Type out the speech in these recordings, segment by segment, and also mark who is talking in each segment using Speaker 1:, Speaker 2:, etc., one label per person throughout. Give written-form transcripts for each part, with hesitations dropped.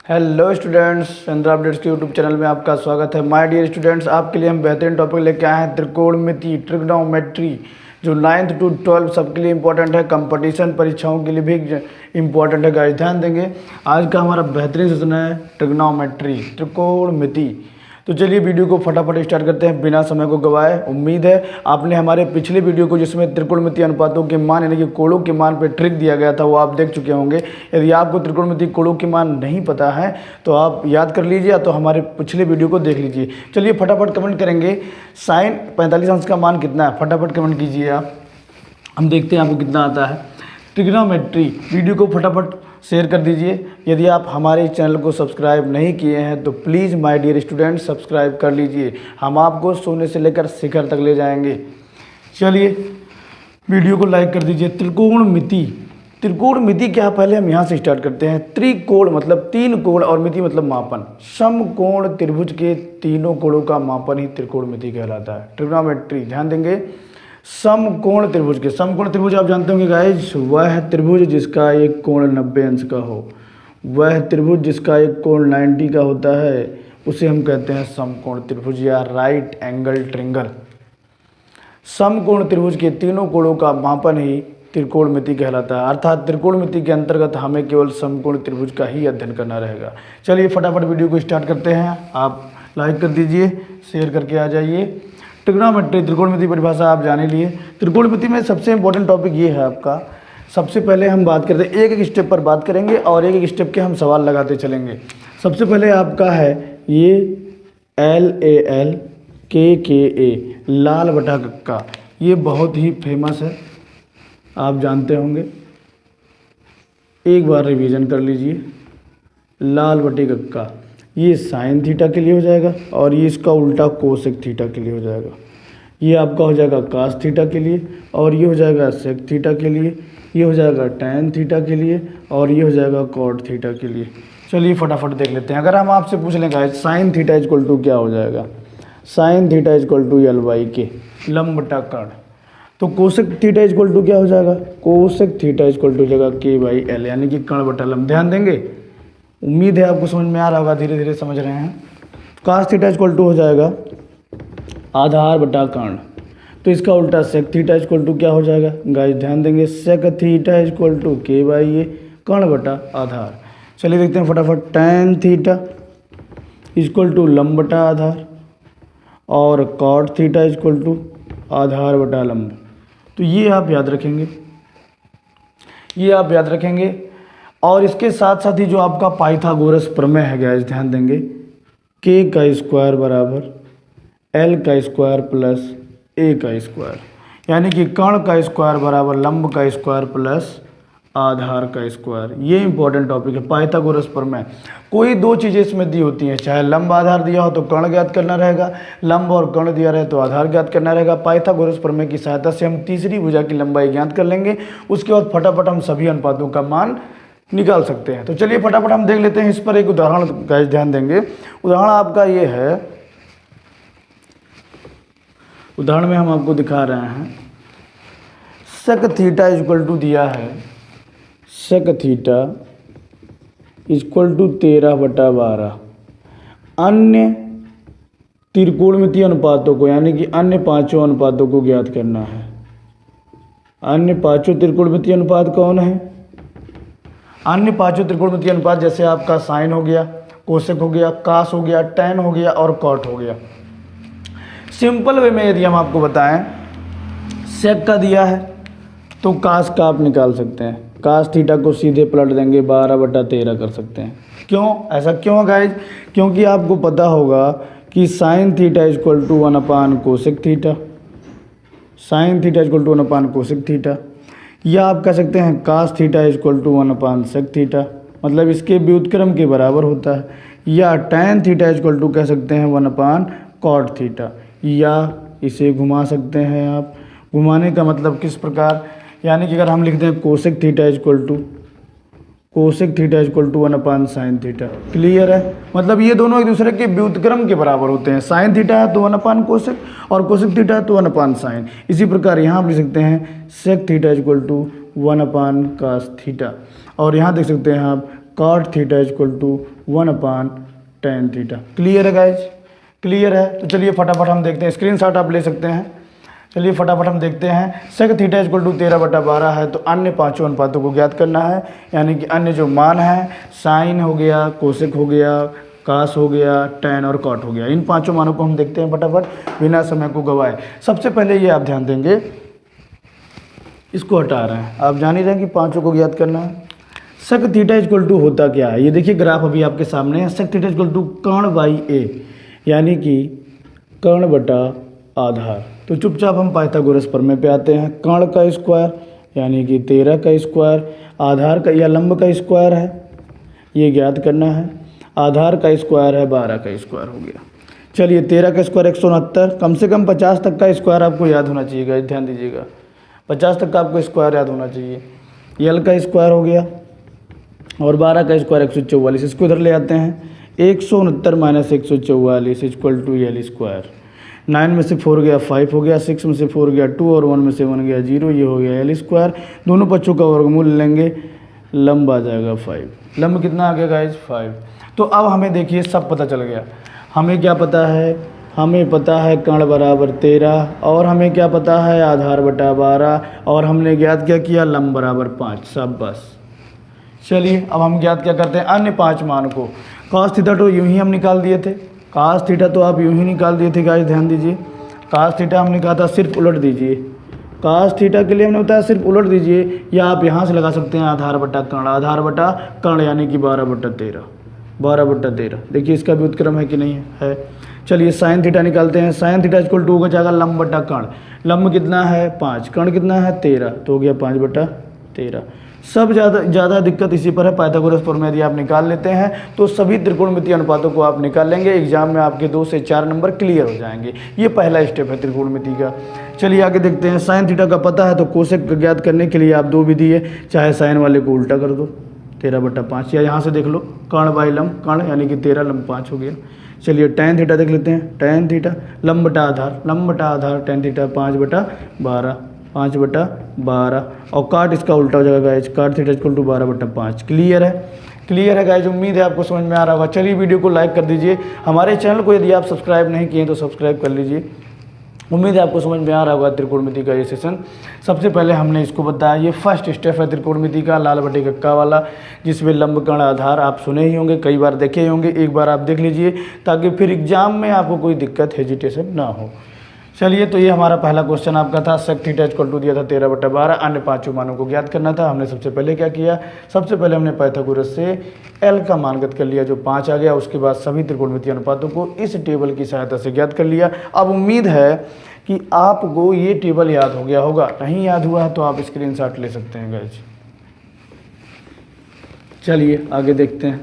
Speaker 1: Hello students, Chandra updates के YouTube channel में आपका स्वागत है। माय डियर स्टूडेंट्स, आपके लिए हम बेहतरीन टॉपिक लेके आए हैं त्रिकोणमिति, ट्रिग्नोमेट्री, जो 9th to 12 सबके लिए इंपॉर्टेंट है, कंपटीशन परीक्षाओं के लिए भी इंपॉर्टेंट है। गाइस ध्यान देंगे, आज का हमारा बेहतरीन सेशन है ट्रिग्नोमेट्री, त्रिकोणमिति। तो चलिए वीडियो को फटाफट स्टार्ट करते हैं बिना समय को गवाए। उम्मीद है आपने हमारे पिछले वीडियो को, जिसमें त्रिकोणमिति अनुपातों के मान यानी कि कोणों के मान पे ट्रिक दिया गया था, वो आप देख चुके होंगे। यदि आपको त्रिकोणमिति कोणों के मान नहीं पता है तो आप याद कर लीजिए, या तो हमारे पिछले वीडियो को देख लीजिए। चलिए फटाफट कमेंट करेंगे, साइन 45 अंश का मान कितना है, फटाफट कमेंट कीजिए आप, हम देखते हैं आपको कितना आता है। ट्रिग्नोमेट्री वीडियो को फटाफट शेयर कर दीजिए। यदि आप हमारे चैनल को सब्सक्राइब नहीं किए हैं तो please my dear student subscribe कर लीजिए, हम आपको शून्य से लेकर शिखर तक ले जाएंगे। चलिए वीडियो को लाइक कर दीजिए। त्रिकोणमिति, त्रिकोणमिति क्या, पहले हम यहाँ से स्टार्ट करते हैं। त्रिकोण मतलब तीन कोण और मिति मतलब मापन। समकोण त्रिभुज के तीनों कोणों का मापन ही त्रिकोणमिति कहलाता है। ट्रिग्नोमेट्री ध्यान देंगे, समकोण त्रिभुज के, समकोण त्रिभुज आप जानते होंगे गाइज, वह त्रिभुज जिसका एक कोण 90 अंश का हो, वह त्रिभुज जिसका एक कोण 90 का होता है, उसे हम कहते हैं समकोण त्रिभुज या राइट एंगल ट्रिंगल। समकोण त्रिभुज के तीनों कोणों का मापन ही त्रिकोणमिति कहलाता है। अर्थात त्रिकोणमिति के अंतर्गत हमें केवल समकोण त्रिभुज का ही अध्ययन करना रहेगा। चलिए फटाफट वीडियो को स्टार्ट करते हैं। आप लाइक कर दीजिए, शेयर करके आ जाइए। ट्रिग्नोमेट्री, त्रिकोणमिति परिभाषा आप जाने लिए। त्रिकोणमिति में सबसे इंपॉर्टेंट टॉपिक ये है आपका। सबसे पहले हम बात करते हैं, एक एक स्टेप पर बात करेंगे और एक एक स्टेप के हम सवाल लगाते चलेंगे। सबसे पहले आपका है ये LAL KKA, लाल बटा कक्का। ये बहुत ही फेमस है, आप जानते होंगे, एक बार रिवीजन कर लीजिए। लाल बटे कक्का, ये साइन थीटा के लिए हो जाएगा और ये इसका उल्टा कोसेक थीटा के लिए हो जाएगा। ये आपका हो जाएगा कास थीटा के लिए और ये हो जाएगा सेक थीटा के लिए, ये हो जाएगा टैन थीटा के लिए और ये हो जाएगा कॉट थीटा के लिए। चलिए फटाफट देख लेते हैं। अगर हम आपसे पूछ लें guys, sine theta equal to क्या हो जाएगा, sign theta equal to L/K, लंब बटा कर्ण। तो कोसेक थीटा इक्वल टू क्या हो जाएगा, कोसेक थीटा इक्वल टू हो जाएगा K/L, यानी कि कर्ण बटा लंब। ध्यान देंगे, उम्मीद है आपको समझ में आ रहा होगा, धीरे धीरे समझ रहे हैं। कास थीटा इक्वल टू हो जाएगा आधार बटा कर्ण। तो इसका उल्टा सेक थीटा इक्वल टू क्या हो जाएगा गाइस, ध्यान देंगे, sec theta equal to K/A, कर्ण बटा आधार। चलिए देखते हैं फटाफट। टैन थीटा इक्वल टू लंब बटा आधार और कॉट थीटा इक्वल टू आधार बटा लंब। तो ये आप याद रखेंगे, ये आप याद रखेंगे। और इसके साथ साथ ही जो आपका पाइथागोरस प्रमेय है गाइस, ध्यान देंगे, K का स्क्वायर बराबर L का स्क्वायर प्लस A का स्क्वायर, यानी कि कर्ण का स्क्वायर बराबर लंब का स्क्वायर प्लस आधार का स्क्वायर। ये इंपॉर्टेंट टॉपिक है, पाइथागोरस प्रमेय। कोई दो चीज़ें इसमें दी होती हैं, चाहे लंब आधार दिया हो तो कर्ण ज्ञात करना रहेगा, लंब और कर्ण दिया रहे तो आधार ज्ञात करना रहेगा। पाइथागोरस प्रमेय की सहायता से हम तीसरी भुजा की लंबाई ज्ञात कर लेंगे, उसके बाद फटाफट हम सभी अनुपातों का मान निकाल सकते हैं। तो चलिए फटाफट हम देख लेते हैं। इस पर एक उदाहरण गाइस, ध्यान देंगे। उदाहरण आपका ये है, उदाहरण में हम आपको दिखा रहे हैं, सेक थीटा इक्वल टू दिया है, सेक थीटा इक्वल टू 13/12। अन्य त्रिकोणमितीय अनुपातों को, यानी कि अन्य पांचों अनुपातों को ज्ञात करना है। अन्य पांचों त्रिकोणमितीय अनुपात कौन है, अन्य पांचों त्रिकोणमितीय अनुपात जैसे आपका साइन हो गया, कोसेक हो गया, कास हो गया, टैन हो गया और कॉट हो गया। सिंपल वे में यदि हम आपको बताएं, सेक का दिया है तो कास का आप निकाल सकते हैं। कास थीटा को सीधे पलट देंगे, 12/13 कर सकते हैं। क्यों, ऐसा क्यों है गाइज, क्योंकि आपको पता होगा कि sine theta equal to 1/, cosec theta, sine theta equal to 1/, cosec theta, या आप कह सकते हैं cos theta equal to 1/, sec theta, मतलब इसके व्युत्क्रम के बराबर होता है। या टैन थीटा इक्वल टू कह सकते हैं 1/, कॉट थीटा, या इसे घुमा सकते हैं आप। घुमाने का मतलब किस प्रकार, यानी कि अगर हम लिख दें cosec theta equal to 1/, sine theta. Clear है, मतलब ये दोनों एक दूसरे के व्युत्क्रम के बराबर होते हैं। साइन थीटा है तो 1/, कोसेक, और कोसेक थीटा है तो 1/, साइन। इसी प्रकार यहाँ आप लिख सकते हैं sec theta equal to 1/, cos theta, और यहाँ देख सकते हैं आप cot theta equal to 1/tan theta. Clear है गाइज? क्लियर है। तो चलिए फटाफट हम देखते हैं, स्क्रीनशॉट आप ले सकते हैं। चलिए फटाफट हम देखते हैं। सेक थीटा इक्वल टू 13/12 है, तो अन्य पांचों अनुपातों को ज्ञात करना है, यानी कि अन्य जो मान है, साइन हो गया, कोसेक हो गया, कास हो गया, टैन और कॉट हो गया। इन पांचों मानों को हम देखते हैं फटाफट बिना समय को गवाए। सबसे पहले ये आप ध्यान देंगे, इसको हटा रहे हैं, आप जान ही रहे हैं कि पांचों को ज्ञात करना है। सेक थीटा इक्वल टू होता क्या है, ये देखिए ग्राफ अभी आपके सामने है। सेक थीटा इक्वल टू कर्ण बाई ए, यानी कि कर्ण बटा आधार। तो चुपचाप हम पाइथागोरस प्रमेय पे आते हैं। कर्ण का स्क्वायर यानी कि 13 का स्क्वायर, आधार का या लंब का स्क्वायर है, ये ज्ञात करना है। आधार का स्क्वायर है 12 का स्क्वायर हो गया। चलिए 13 का स्क्वायर 169, कम से कम 50 तक का स्क्वायर आपको याद होना चाहिए, ध्यान दीजिएगा, 50 तक का आपको स्क्वायर याद होना चाहिए। यल का स्क्वायर हो गया और 12 का स्क्वायर 144, इसको इधर ले आते हैं। 169 minus 144 equal to L square. 9 में से 4 गया 5 हो गया, 6 में से 4 गया 2 और 1 में से 1 गया 0, ये हो गया यल स्क्वायर। दोनों पक्षों का वर्गमूल लेंगे, लंब आ जाएगा 5। लंब कितना आ गया गाइज? 5। तो अब हमें देखिए सब पता चल गया। हमें क्या पता है? हमें पता है कर्ण बराबर 13, और हमें क्या पता है? आधार बटा 12, और हमने ज्ञात क्या किया? लंब बराबर 5। सब बस। चलिए अब हम ज्ञात क्या करते हैं? अन्य 5 मान को। cos थीटा तो यूं ही हम निकाल दिए थे, cos थीटा तो आप यूं ही निकाल दिए थे गाइस, ध्यान दीजिए। cos थीटा हमने कहा था सिर्फ उलट दीजिए, cos थीटा के लिए हमने बताया सिर्फ उलट दीजिए, या आप यहाँ से लगा सकते हैं आधार बटा कर्ण। आधार बटा कर्ण यानी कि 12/13, 12/13। देखिए इसका भी उत्क्रम है कि नहीं है। चलिए साइन थीटा निकालते हैं। साइन थीटा इक्वल टू हो जाएगा लंब बटा कर्ण। लंब कितना है? 5, कर्ण कितना है? 13, तो हो गया 5/13। सब ज़्यादा दिक्कत इसी पर है। पाइथागोरस प्रमेय यदि आप निकाल लेते हैं तो सभी त्रिकोणमितीय अनुपातों को आप निकाल लेंगे, एग्जाम में आपके 2 से 4 नंबर क्लियर हो जाएंगे। ये पहला स्टेप है त्रिकोणमिति का। चलिए आगे देखते हैं। साइन थीटा का पता है तो कोसेक ज्ञात करने के लिए आप 2 विधि है, चाहे साइन वाले को उल्टा कर दो 13/5, या यहाँ से देख लो कर्ण बाई लंब, कर्ण यानी कि 13 लंब 5 हो गया। चलिए टैन थीटा देख लेते हैं। टैन थीटा लंब बटा आधार, लंब बटा आधार, टैन थीटा 5/12, 5/12, और काट इसका उल्टा हो जाएगा गाइज, काट थीटा इक्वल टू 12/5। क्लियर है? क्लियर है गाइज, उम्मीद है आपको समझ में आ रहा होगा। चलिए वीडियो को लाइक कर दीजिए, हमारे चैनल को यदि आप सब्सक्राइब नहीं किए तो सब्सक्राइब कर लीजिए। उम्मीद है आपको समझ में आ रहा होगा त्रिकोणमिति का ये सेशन। सबसे पहले हमने इसको बताया, ये फर्स्ट स्टेप है त्रिकोणमिति का, लाल बटे कक्का वाला, जिसमें लंब कर्ण आधार आप सुने ही होंगे, कई बार देखे ही होंगे। एक बार आप देख लीजिए ताकि फिर एग्जाम में आपको कोई दिक्कत हेजिटेशन ना हो। चलिए तो ये हमारा पहला क्वेश्चन आपका था। सेक थीटा इक्वल टू दिया था 13/12, अन्य 5 मानों को ज्ञात करना था। हमने सबसे पहले क्या किया? सबसे पहले हमने पाइथागोरस से एल का मान ज्ञात कर लिया जो 5 आ गया। उसके बाद सभी त्रिकोणमितीय अनुपातों को इस टेबल की सहायता से ज्ञात कर लिया। अब उम्मीद है कि आपको ये टेबल याद हो गया होगा, नहीं याद हुआ है तो आप स्क्रीनशॉट ले सकते हैं गाइज। चलिए आगे देखते हैं,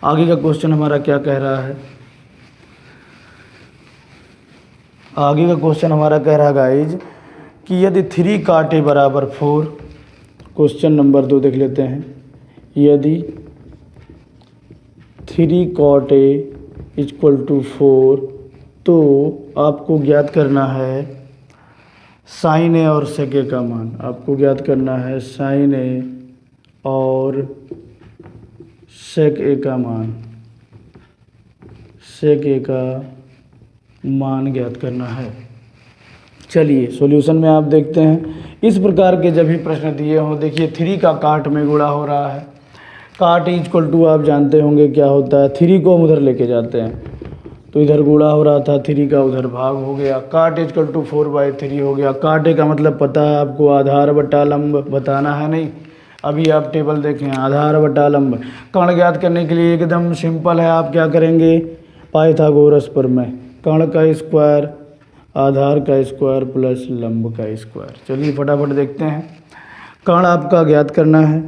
Speaker 1: आगे का क्वेश्चन हमारा क्या कह रहा है। आगे का क्वेश्चन हमारा कह रहा है गाइज कि यदि 3 काटे बराबर 4, क्वेश्चन नंबर 2 देख लेते हैं। यदि 3 cot A इक्वल टू 4, तो आपको ज्ञात करना है साइन ए और सेक ए का मान। आपको ज्ञात करना है साइन ए और सेक ए का मान, सेक ए का मान ज्ञात करना है। चलिए सॉल्यूशन में आप देखते हैं, इस प्रकार के जब भी प्रश्न दिए हों, देखिए 3 का काट में गुणा हो रहा है। काट इक्वल टू आप जानते होंगे क्या होता है, 3 को हम उधर लेके जाते हैं तो इधर गुणा हो रहा था, 3 का उधर भाग हो गया। काट इक्वल टू 4/3 हो गया। काटे का मतलब पता है आपको, आधार बटा लंब बताना है नहीं। अभी आप टेबल देखें, आधार बटा लंब। कर्ण ज्ञात करने के लिए एकदम सिंपल है, आप क्या करेंगे? पाइथागोरस प्रमेय, कर्ण का स्क्वायर, आधार का स्क्वायर प्लस लंब का स्क्वायर। चलिए फटाफट देखते हैं। कर्ण आपका ज्ञात करना है।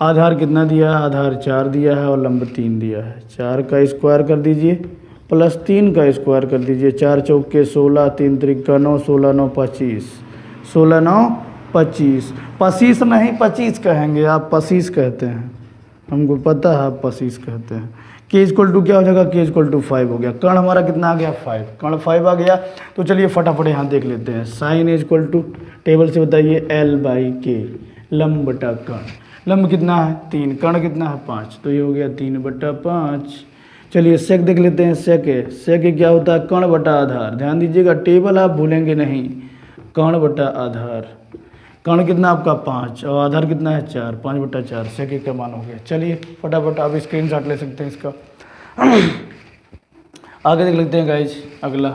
Speaker 1: आधार कितना दिया है? आधार 4 दिया है और लंब 3 दिया है। 4 का स्क्वायर कर दीजिए प्लस 3 का स्क्वायर कर दीजिए। 4 चौके 16, 3 त्रिका 9, 16 9 25, 16 9 25। 25 नहीं 25 कहेंगे आप, 25 कहते हैं, हमको पता है आप 25 कहते हैं। के इक्वल टू क्या हो जाएगा? के इक्वल टू 5 हो गया। कर्ण हमारा कितना आ गया? 5। कर्ण 5 आ गया। तो चलिए फटाफट यहाँ देख लेते हैं। साइन इक्वल टू टेबल से बताइए L/K, लंब बटा कर्ण। लंब कितना है 3, कर्ण कितना है 5, तो ये हो गया 3/5। चलिए सेक देख लेते हैं। सेक क्या होता है कर्ण बटा आधार। ध्यान दीजिएगा टेबल आप भूलेंगे नहीं। कर्ण बटा आधार, कर्ण कितना आपका 5 और आधार कितना है 4, 5/4 सेक का मान हो गया। चलिए फटाफट आप स्क्रीनशॉट ले सकते हैं इसका। आगे देख लेते हैं गाइज अगला।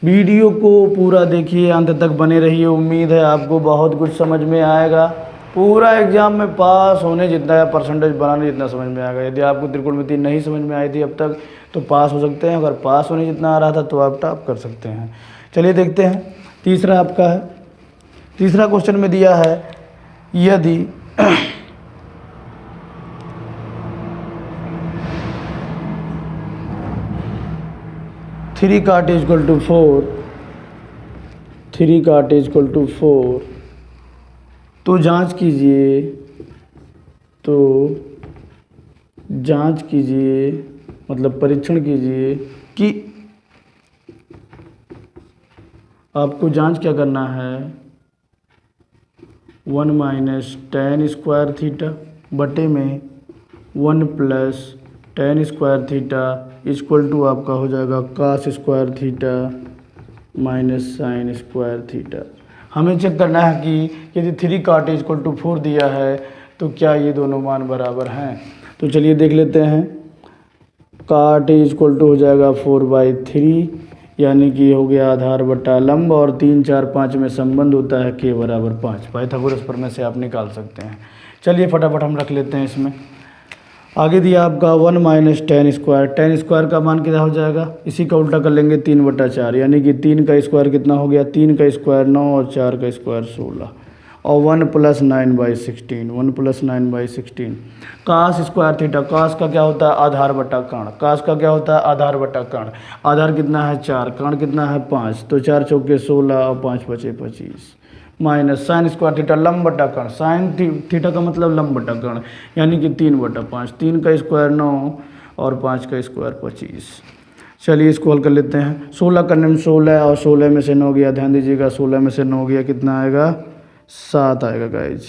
Speaker 1: वीडियो को पूरा देखिए, अंत तक बने रहिए। उम्मीद है आपको बहुत कुछ समझ में आएगा। पूरा एग्जाम में पास होने जितना या परसेंटेज बनाने जितना समझ में आएगा। यदि आपको त्रिकोणमिति नहीं समझ में आई थी अब तक तो पास हो सकते हैं, अगर पास होने जितना आ रहा था तो आप टॉप कर सकते हैं। चलिए देखते हैं तीसरा आपका है। तीसरा क्वेश्चन में दिया है यदि 3 cot is equal to 4, 3 cot is equal to 4, तो जांच कीजिए मतलब परीक्षण कीजिए कि आपको जांच क्या करना है 1 माइनस tan स्क्वायर थीटा बटे में 1 plus tan square theta equal to आपका हो जाएगा cos square theta minus sin square theta. हमें चेक करना है कि यदि 3 cot इक्वल टू 4 दिया है तो क्या ये दोनों मान बराबर हैं। तो चलिए देख लेते हैं। cot इक्वल टू हो जाएगा 4/3 यानी कि हो गया आधार बटा लंब, और 3, 4, 5 में संबंध होता है k बराबर 5। पाइथागोरस प्रमेय से आप निकाल सकते हैं। चलिए फटाफट हम रख लेते हैं इसमें। आगे दिया आपका 1 माइनस tan स्क्वायर का मान कितना हो जाएगा, इसी का उल्टा कर लेंगे 3/4 यानी कि 3 का स्क्वायर कितना हो गया 3 का स्क्वायर 9 और 4 का स्क्वायर 16 और 1 plus 9/16, 1 plus 9/16। cos square theta, cos का क्या होता है आधार बटा कर्ण, cos का क्या होता है आधार बटा कर्ण। आधार कितना है 4, कर्ण कितना है 5, तो 4 चौके 16 और 5 बचे 25 माइनस साइन स्क्वायर थीटा लंब बटा कर्ण। साइन थीटा का मतलब लंब बटा कर्ण यानी कि 3/5, 3 का स्क्वायर 9 और 5 का स्क्वायर 25। चलिए इसको हल कर लेते हैं। 16 करने में 16 और 16 में से 9 गया, ध्यान दीजिएगा 16 में से 9 गया कितना आएगा 7 आएगा गाइज,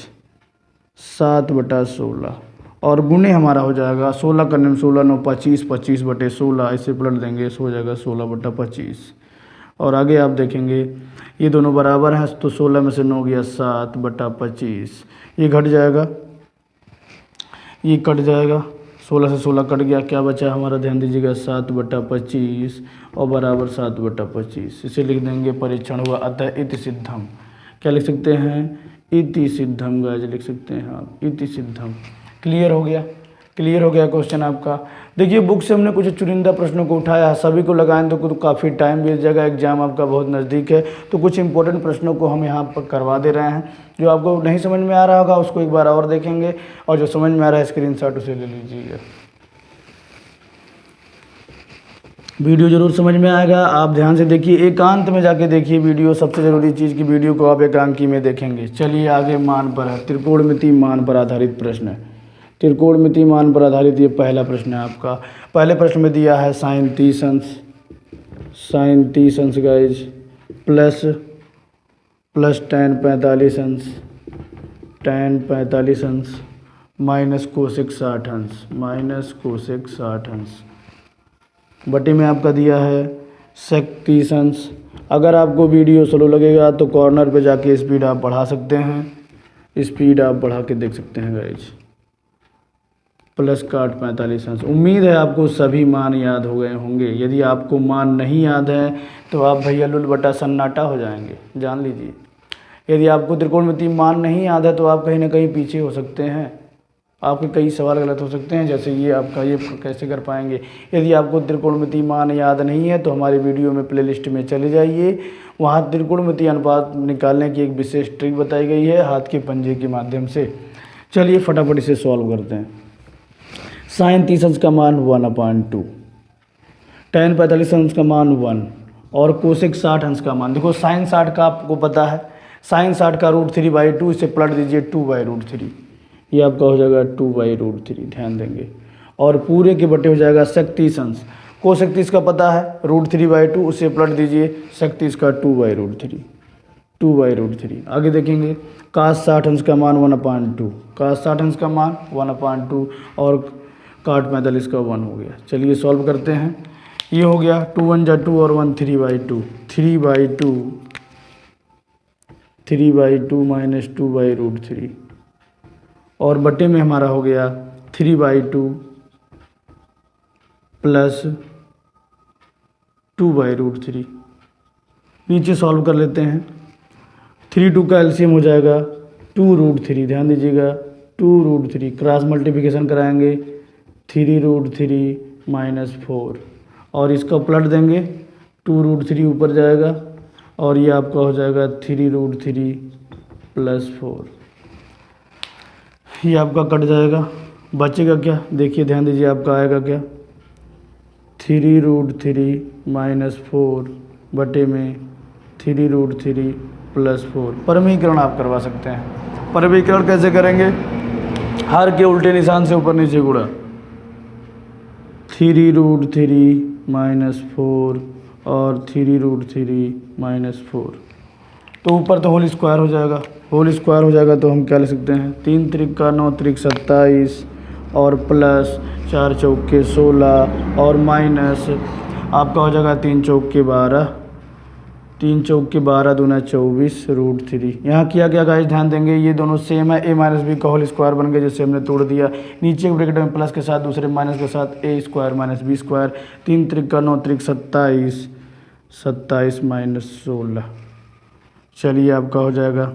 Speaker 1: 7/16 और गुणे हमारा हो जाएगा 16 करने में 16 9 25, 25/16 इसे पलट देंगे हो जाएगा 16/25। और आगे आप देखेंगे ये दोनों बराबर हैं तो 16 में से 9 गया 7/25, ये घट जाएगा, ये कट जाएगा, 16 से 16 कट गया, क्या बचा हमारा ध्यान दीजिएगा 7/25 और बराबर 7/25। इसे लिख देंगे परीक्षण हुआ। अतः इति सिद्धम, क्या लिख सकते हैं इति सिद्धम गाइस लिख सकते हैं आप, इति सिद्धम। क्लियर हो गया, क्लियर हो गया क्वेश्चन आपका। देखिए बुक से हमने कुछ चुनिंदा प्रश्नों को उठाया है, सभी को लगाएं तो काफ़ी टाइम बीत जाएगा, एग्जाम आपका बहुत नज़दीक है, तो कुछ इंपॉर्टेंट प्रश्नों को हम यहाँ पर करवा दे रहे हैं। जो आपको नहीं समझ में आ रहा होगा उसको एक बार और देखेंगे और जो समझ में आ रहा है स्क्रीनशॉट उसे ले लीजिएगा। वीडियो जरूर समझ में आएगा, आप ध्यान से देखिए, एकांत में जाके देखिए वीडियो, सबसे ज़रूरी चीज़ की वीडियो को आप एकांकी में देखेंगे। चलिए आगे मान पर है, त्रिकोणमिति मान पर आधारित प्रश्न है। त्रिकोणमिति मान पर आधारित ये पहला प्रश्न है आपका। पहले प्रश्न में दिया है साइन 30 अंश गाइज प्लस tan 45 अंश माइनस कोसेक 60 अंश बटे में आपका दिया है sec 30 अंश। अगर आपको वीडियो स्लो लगेगा तो कॉर्नर पे जाके स्पीड आप बढ़ा सकते हैं, स्पीड आप बढ़ा के देख सकते हैं गाइज। प्लस cot 45 अंश। उम्मीद है आपको सभी मान याद हो गए होंगे। यदि आपको मान नहीं याद है तो आप भैया लुल बटा सन्नाटा हो जाएंगे, जान लीजिए। यदि आपको त्रिकोणमिति मान नहीं याद है तो आप कहीं ना कहीं पीछे हो सकते हैं, आपके कई सवाल गलत हो सकते हैं, जैसे ये आपका ये कैसे कर पाएंगे। यदि आपको त्रिकोणमिति मान याद नहीं है तो हमारे वीडियो में प्लेलिस्ट में चले जाइए, वहाँ त्रिकोणमिति अनुपात निकालने की एक विशेष ट्रिक बताई गई है हाथ के पंजे के माध्यम से। चलिए फटाफट इसे सॉल्व करते हैं। साइन 30 अंश का मान 1/2, tan 45 अंश का मान 1 और कोसेक 60 अंश का मान। देखो साइन 60 का आपको पता है, साइन 60 का √3/2, इसे पलट दीजिए 2/√3, ये आपका हो जाएगा 2/√3, ध्यान देंगे। और पूरे के बटे हो जाएगा sec 30 अंश, कोसेक 30 का पता है √3/2, उसे पलट दीजिए sec 30 का 2/√3, 2/√3। आगे देखेंगे cos 60 अंश का मान 1/2, cos 60 अंश का मान 1/2 और काट 45 का 1 हो गया। चलिए सॉल्व करते हैं। ये हो गया 2 1 जा 2 और 1 3/2 माइनस 2/√3 और बटे में हमारा हो गया 3/2 प्लस 2/√3। नीचे सॉल्व कर लेते हैं। 3 2 का एलसीएम हो जाएगा 2√3। ध्यान दीजिएगा 2√3 क्रॉस मल्टीप्लिकेशन कराएंगे 3√3 माइनस 4 और इसका पलट देंगे 2√3 ऊपर जाएगा और ये आपका हो जाएगा 3√3 प्लस 4। ये आपका कट जाएगा, बचेगा क्या देखिए, ध्यान दीजिए आपका आएगा क्या 3√3 माइनस 4 बटे में 3√3 प्लस 4। परमीकरण आप करवा सकते हैं। परमीकरण कैसे करेंगे? हर के उल्टे निशान से ऊपर नीचे गुणा 3√3 माइनस 4 और 3√3 माइनस 4 तो ऊपर तो होल स्क्वायर हो जाएगा। होल स्क्वायर हो जाएगा तो हम क्या लिख सकते हैं 3 त्रिक का 9 त्रिक 27 और प्लस 4 चौके 16 और माइनस आपका हो जाएगा 3 चौके 12, 3 चौके 12 दूना 24√3। यहाँ किया गया गाइस ध्यान देंगे ये दोनों सेम है, a माइनस बी का होल स्क्वायर बन गया जिससे हमने तोड़ दिया। नीचे ब्रैकेट में प्लस के साथ दूसरे माइनस के साथ a square minus b square. 3 त्रिक का 9 त्रिक 27, 27 माइनस 16। चलिए आपका हो जाएगा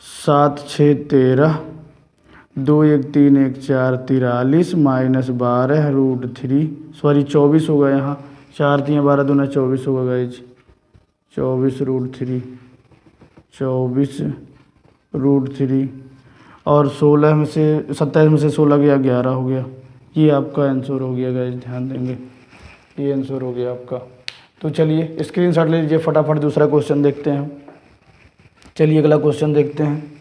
Speaker 1: 7 6 13, 2 1 3 1 4 43 माइनस 12√3 सॉरी 24 होगा। यहाँ 4 3 12 दूना 24 होगा गाइज 24√3 24√3 और 16 में से 27 में से 16 गया 11 हो गया। ये आपका आंसर हो गया गाइज, ध्यान देंगे ये आंसर हो गया आपका। तो चलिए स्क्रीनशॉट ले लीजिए फटाफट, दूसरा क्वेश्चन देखते हैं। चलिए अगला क्वेश्चन देखते हैं।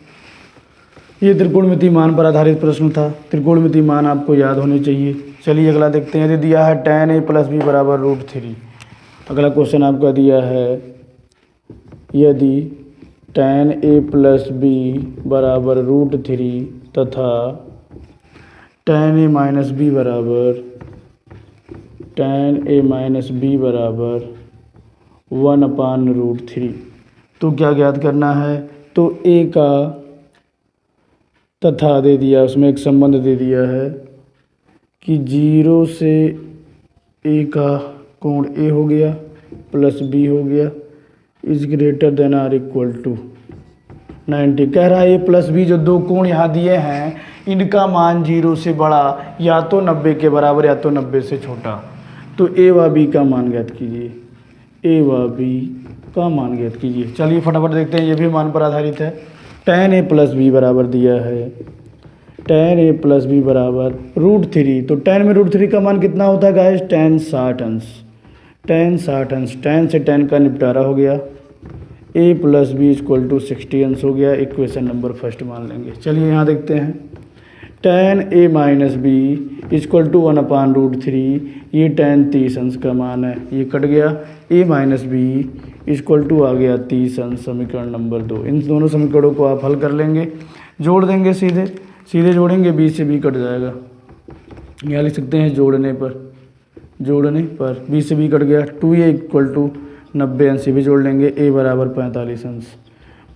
Speaker 1: ये त्रिकोणमितीय मान पर आधारित प्रश्न था। त्रिकोणमितीय मान आपको याद होने चाहिए। चलिए अगला देखते हैं। यदि दिया है tan a प्लस बी बराबर √3। अगला क्वेश्चन आपका दिया है यदि tan a प्लस बी बराबर √3 तथा tan a माइनस बी बराबर 1/√3 तो क्या ज्ञात करना है? तो a का तथा दे दिया, उसमें एक संबंध दे दिया है कि 0 से a का कोण a हो गया प्लस b हो गया is greater than or equal to 90। कह रहा है a प्लस b जो दो कोण यहाँ दिए हैं इनका मान 0 से बड़ा या तो 90 के बराबर या तो 90 से छोटा। तो a व b का मान ज्ञात कीजिए, a व b का मान ज्ञात कीजिए। चलिए फटाफट देखते हैं, ये भी मान पर आधारित है। tan a प्लस बी बराबर दिया है tan a प्लस बी बराबर √3। तो tan में √3 का मान कितना होता है गाइस? tan 60 अंश। tan 60 अंश, tan से tan का निपटारा हो गया। a plus b equal to 60 अंश हो गया। इक्वेशन नंबर फर्स्ट मान लेंगे। चलिए यहाँ देखते हैं tan a minus B equal to 1/√3। ये tan 30 अंश का मान है, ये कट गया। a minus B equal to आ गया 30 अंश, समीकरण नंबर 2। इन दोनों समीकरणों को आप हल कर लेंगे, जोड़ देंगे, सीधे जोड़ेंगे, b से b कट जाएगा। यहाँ लिख सकते हैं जोड़ने पर b से b कट गया। 2a इक्वल टू 90 अंश, भी जोड़ लेंगे। a बराबर 45 अंश,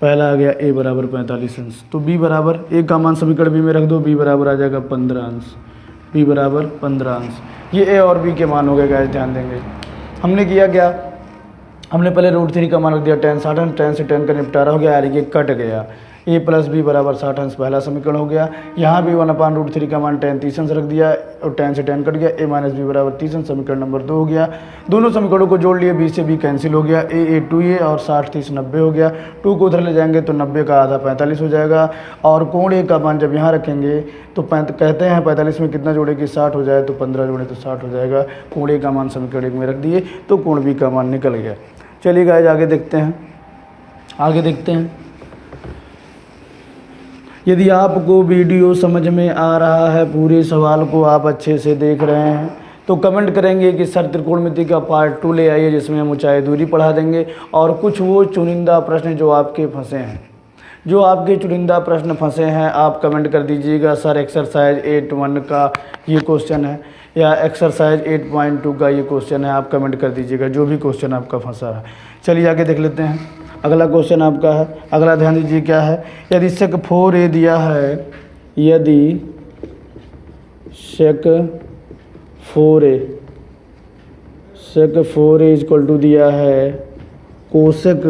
Speaker 1: पहला आ गया a बराबर 45 अंश। तो b बराबर a का मान समीकरण b में रख दो, b बराबर आ जाएगा 15 अंश, b बराबर 15 अंश। ये a और b के मान हो गए गाइस, ध्यान देंगे। हमने किया क्या, हमने पहले √3 का मान रख दिया tan 60 अंश, tan से tan का निपटारा हो गया यार ये कट गया। a प्लस बी बराबर 60 अंश पहला समीकरण हो गया। यहाँ भी 1/√3 का मान tan 30 अंश रख दिया और tan से tan कट गया। a माइनस बी बराबर 30 अंश, समीकरण नंबर 2 हो गया। दोनों समीकरणों को जोड़ लिए, b से b कैंसिल हो गया। a 2a और 60 30 90 हो गया। 2 को उधर ले जाएंगे तो 90 का आधा 45 हो जाएगा। और कोण a का मान जब यहाँ रखेंगे तो कहते हैं 45 में कितना जोड़े कि 60 हो जाए, तो 15 जोड़े तो 60 हो जाएगा। कोण a का मान समीकरण 1 में रख दिए तो कोण b का मान निकल गया। चलिए गाइस आगे देखते हैं। यदि आपको वीडियो समझ में आ रहा है, पूरे सवाल को आप अच्छे से देख रहे हैं, तो कमेंट करेंगे कि सर त्रिकोणमिति का पार्ट 2 ले आइए, जिसमें हम ऊंचाई दूरी पढ़ा देंगे और कुछ वो चुनिंदा प्रश्न जो आपके फंसे हैं, जो आपके चुनिंदा प्रश्न फंसे हैं, आप कमेंट कर दीजिएगा सर एक्सरसाइज 8.1 का ये क्वेश्चन है या एक्सरसाइज 8.2 का ये क्वेश्चन है, आप कमेंट कर दीजिएगा जो भी क्वेश्चन आपका फंसा है। चलिए आगे देख लेते हैं। अगला क्वेश्चन आपका है, अगला ध्यान दीजिए क्या है। यदि सेक 4a दिया है, यदि सेक 4a इक्वल टू दिया है कोसेक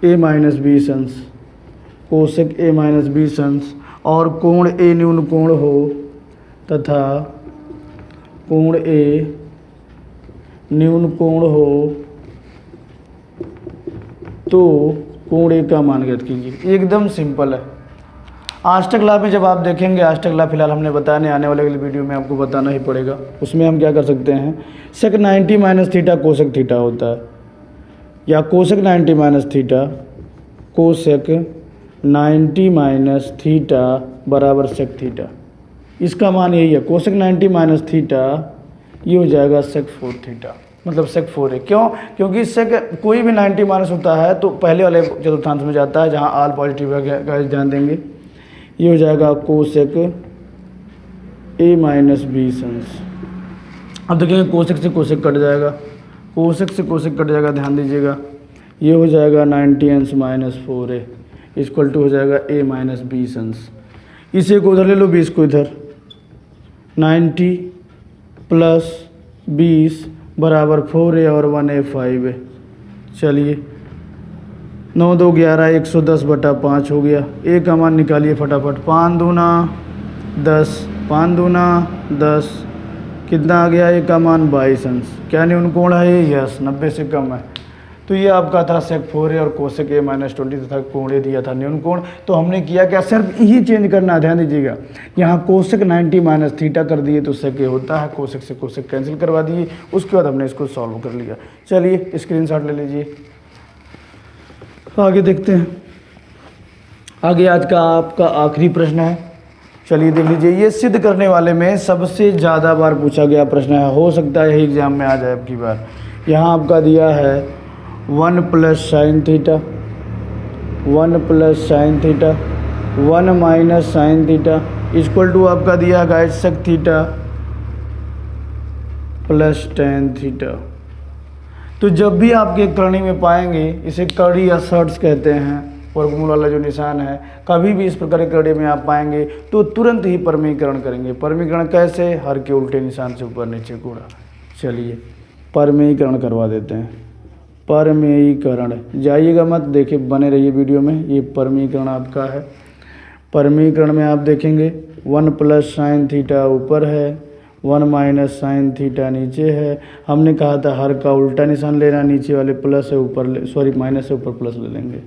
Speaker 1: a माइनस बी अंश, कोसेक a माइनस बी अंश और कोण a न्यून कोण हो तथा कोण a न्यून कोण हो तो कोण a का मान ज्ञात कीजिए। एकदम सिंपल है। अष्टक लाभ में जब आप देखेंगे, अष्टक लाभ फिलहाल हमने बताया नहीं, आने वाले वीडियो में आपको बताना ही पड़ेगा। उसमें हम क्या कर सकते हैं, सेक 90 माइनस थीटा कोसेक थीटा होता है, या cosec 90 minus theta, cosec 90 minus theta बराबर सेक थीटा। इसका मान यही है, कोसेक 90 माइनस थीटा ये हो जाएगा सेक 4 थीटा, मतलब सेक 4 है। क्यों? क्योंकि सेक कोई भी 90 माइनस होता है तो पहले वाले चतुर्थांश में जाता है, जहाँ आल पॉजिटिव है, गाइस ध्यान देंगे। ये हो जाएगा कोसेक a माइनस बी अंश। अब देखेंगे कोसेक से कोसेक कट जाएगा, कोसेक से कोसेक कट जाएगा, ध्यान दीजिएगा। ये हो जाएगा 90 अंश माइनस 4a इक्वल टू हो जाएगा a माइनस बी अंश। इसे को उधर ले लो, 20 को इधर, 90 प्लस 20 बराबर 4a और 1a 5a। चलिए 9 2 11 110 बटा 5 हो गया। a का मान निकालिए फटाफट, 5 दूना 10, 5 दूना 10, कितना आ गया, a का मान 22 अंश। क्या न्यून कोण है ये? यस, 90 से कम है। तो ये आपका था सेक 4a और कोसेक a माइनस 20 तथा कोण a दिया था न्यून कोण। तो हमने किया क्या, सिर्फ यही चेंज करना है, ध्यान दीजिएगा। यहाँ कोसेक 90 माइनस थीटा कर दिए तो सेक a होता है, कोसेक से कोसेक कैंसिल करवा दिए, उसके बाद हमने इसको सॉल्व कर लिया। चलिए स्क्रीनशॉट ले लीजिए, आगे देखते हैं। आगे आज का आपका आखिरी प्रश्न है, चलिए देख लीजिए। ये सिद्ध करने वाले में सबसे ज़्यादा बार पूछा गया प्रश्न है, हो सकता है यही एग्जाम में आ जाए अब की बार। यहाँ आपका दिया है 1 plus sine theta, 1 plus sine theta, 1 minus sine theta equal to आपका दिया guys sec theta plus tan theta. तो जब भी आपके करणी में पाएंगे, इसे करणी या शर्ट्स कहते हैं, वर्गमूल वाला जो निशान है, कभी भी इस प्रकार के करणी में आप पाएंगे तो तुरंत ही परमीकरण करेंगे। परमीकरण कैसे? हर के उल्टे निशान से ऊपर नीचे गुणा। चलिए परमीकरण करवा देते हैं। परमीकरण, जाइएगा मत, देखिए बने रहिए वीडियो में। ये परमीकरण आपका है। परमीकरण में आप देखेंगे 1 प्लस साइन थीटा ऊपर है, 1 माइनस साइन थीटा नीचे है। हमने कहा था हर का उल्टा निशान लेना, नीचे वाले प्लस है, ऊपर सॉरी माइनस है, ऊपर प्लस ले लेंगे।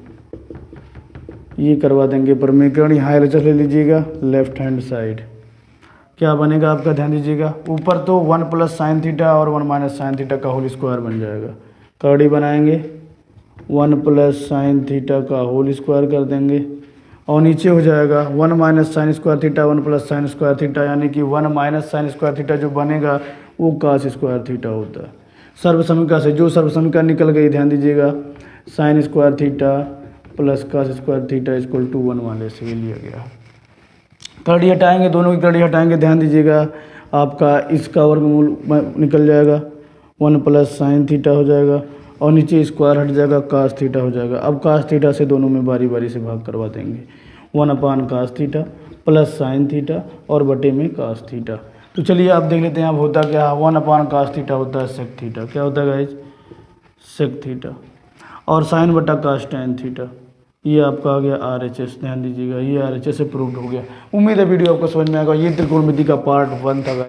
Speaker 1: ये करवा देंगे परमीकरण। यहाँ एलएचएस ले लीजिएगा, लेफ्ट हैंड साइड क्या बनेगा आपका, ध्यान दीजिएगा। ऊपर तो 1 प्लस साइन थीटा और 1 माइनस साइन थीटा का होल स्क्वायर बन जाएगा। करड़ी बनाएंगे, 1 प्लस साइन थीटा का होल स्क्वायर कर देंगे और नीचे हो जाएगा 1 minus sign square theta 1 plus sign square theta, यानी कि 1 माइनस साइन स्क्वायर थीटा जो बनेगा वो कास स्क्वायर थीटा होता है। सर्वसमीका से जो सर्वसमीका निकल गई, ध्यान दीजिएगा, sine square theta plus cos square theta equal to 1 वाले से ये लिया गया। करड़ी हटाएंगे, दोनों की करड़ी हटाएंगे, ध्यान दीजिएगा, आपका इसका वर्गमूल निकल जाएगा, 1 प्लस साइन थीटा हो जाएगा और नीचे स्क्वायर हट जाएगा, कास थीटा हो जाएगा। अब कास थीटा से दोनों में बारी बारी से भाग करवा देंगे, 1 upon cos theta plus sine theta और बटे में कास थीटा। तो चलिए आप देख लेते हैं अब होता क्या है। 1 अपान कास थीटा होता है सेक थीटा, क्या होता है गाइज, सेक थीटा, और साइन बटा कास टेन थीटा। ये आपका आ गया RHS, ध्यान दीजिएगा, ये RHS से प्रूव्ड हो गया। उम्मीद है वीडियो आपको समझ में आएगा। ये त्रिकोणमिति का पार्ट 1 था।